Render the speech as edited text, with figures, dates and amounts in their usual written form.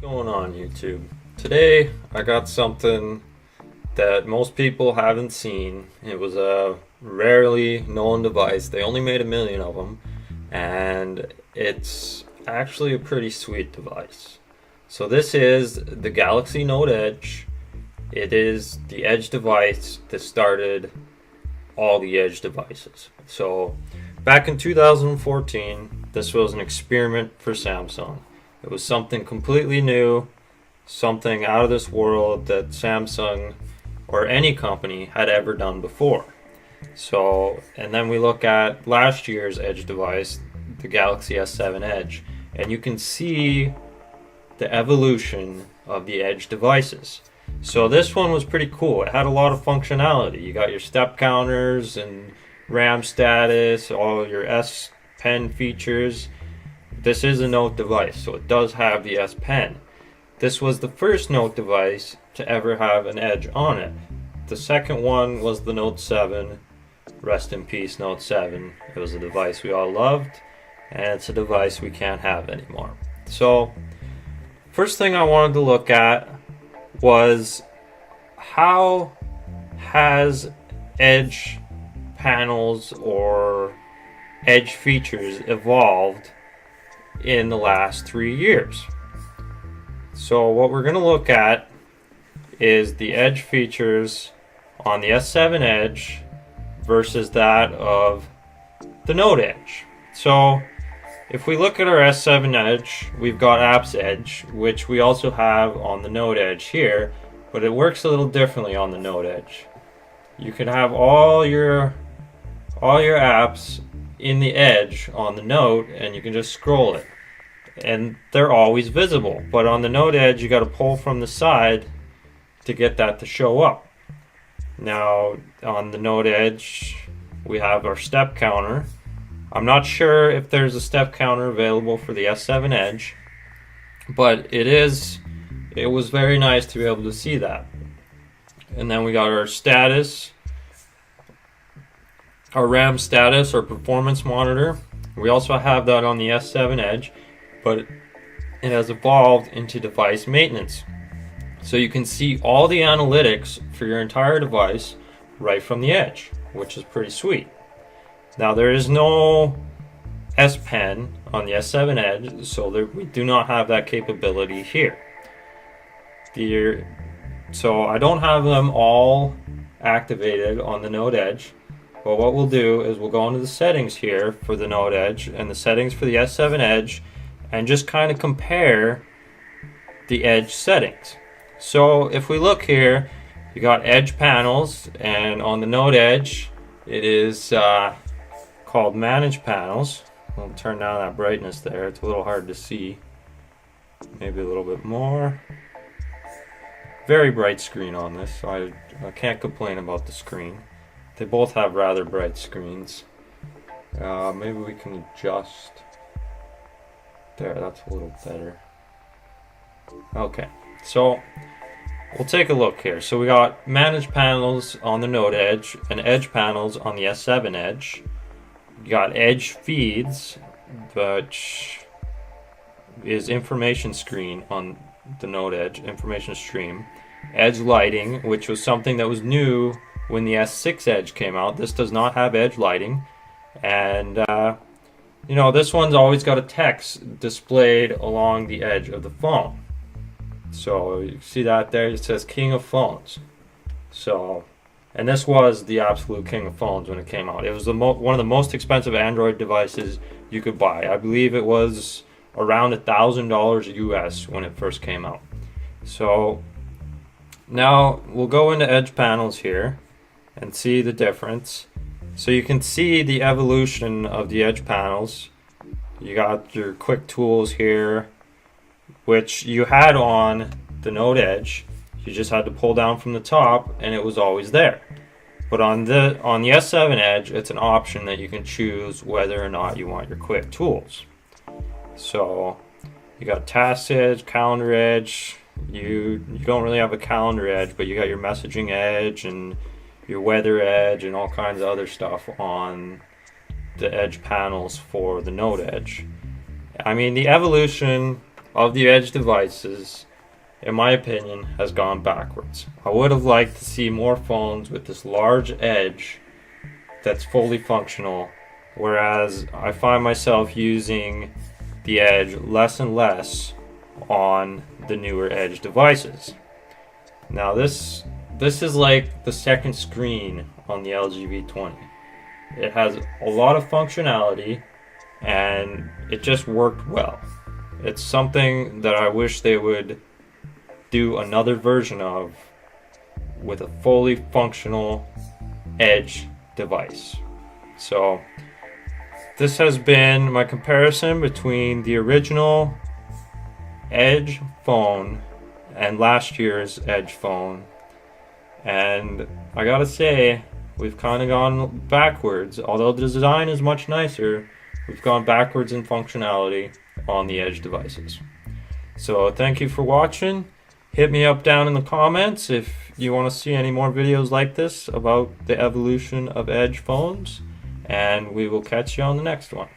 Going on YouTube? Today I got something that most people haven't seen. It was a rarely known device. They only made 1 million of them, and it's actually a pretty sweet device. So this is the Galaxy Note Edge. It is the Edge device that started all the Edge devices. So back in 2014, this was an experiment for Samsung. It was something completely new, something out of this world that Samsung or any company had ever done before. So, and then we look at last year's Edge device, the Galaxy S7 Edge, and you can see the evolution of the Edge devices. So this one was pretty cool. It had a lot of functionality. You got your step counters and RAM status, all your S Pen features. This is a Note device, so it does have the S Pen. This was the first Note device to ever have an Edge on it. The second one was the Note 7. Rest in peace, Note 7. It was a device we all loved, and it's a device we can't have anymore. So, first thing I wanted to look at was how has Edge panels or Edge features evolved in the last 3 years. So what we're going to look at is the Edge features on the S7 Edge versus that of the Note Edge. So if we look at our S7 Edge, we've got Apps Edge, which we also have on the Note Edge here, but it works a little differently on the Note Edge. You can have all your apps in the Edge on the Note, and you can just scroll it, and they're always visible. But on the Note Edge, you got to pull from the side to get that to show up. Now on the Note Edge, we have our step counter. I'm not sure if there's a step counter available for the S7 Edge, but it was very nice to be able to see that. And then we got our status, our RAM status, our performance monitor. We also have that on the S7 Edge, but it has evolved into device maintenance. So you can see all the analytics for your entire device right from the Edge, which is pretty sweet. Now there is no S Pen on the S7 Edge, so we do not have that capability here. So I don't have them all activated on the Note Edge. But what we'll do is we'll go into the settings here for the Note Edge and the settings for the S7 Edge and just kind of compare the Edge settings. So if we look here, you got Edge panels, and on the Note Edge it is called Manage Panels. We'll turn down that brightness there, it's a little hard to see. Maybe a little bit more. Very bright screen on this, so I can't complain about the screen. They both have rather bright screens. Maybe we can adjust. There, that's a little better. Okay, so we'll take a look here. So we got Manage Panels on the Note Edge and Edge Panels on the S7 Edge. You got Edge Feeds, which is Information Screen on the Note Edge, Information Stream. Edge Lighting, which was something that was new when the S6 Edge came out. This does not have Edge lighting, and this one's always got a text displayed along the edge of the phone. So you see that there, it says King of Phones. So, and this was the absolute king of phones when it came out. It was one of the most expensive Android devices you could buy. I believe it was around $1,000 US when it first came out. So now we'll go into Edge Panels here and see the difference. So you can see the evolution of the Edge panels. You got your quick tools here, which you had on the Note Edge. You just had to pull down from the top and it was always there. But on the S7 Edge, it's an option that you can choose whether or not you want your quick tools. So you got Task Edge, Calendar Edge. You don't really have a Calendar Edge, but you got your Messaging Edge and your Weather Edge and all kinds of other stuff on the Edge panels for the Note Edge. I mean, the evolution of the Edge devices, in my opinion, has gone backwards. I would have liked to see more phones with this large edge that's fully functional, whereas I find myself using the Edge less and less on the newer Edge devices. Now this is like the second screen on the LG V20. It has a lot of functionality and it just worked well. It's something that I wish they would do another version of with a fully functional Edge device. So this has been my comparison between the original Edge phone and last year's Edge phone, and I gotta say, we've kind of gone backwards. Although the design is much nicer, we've gone backwards in functionality on the Edge devices. So thank you for watching. Hit me up down in the comments if you want to see any more videos like this about the evolution of Edge phones, and we will catch you on the next one.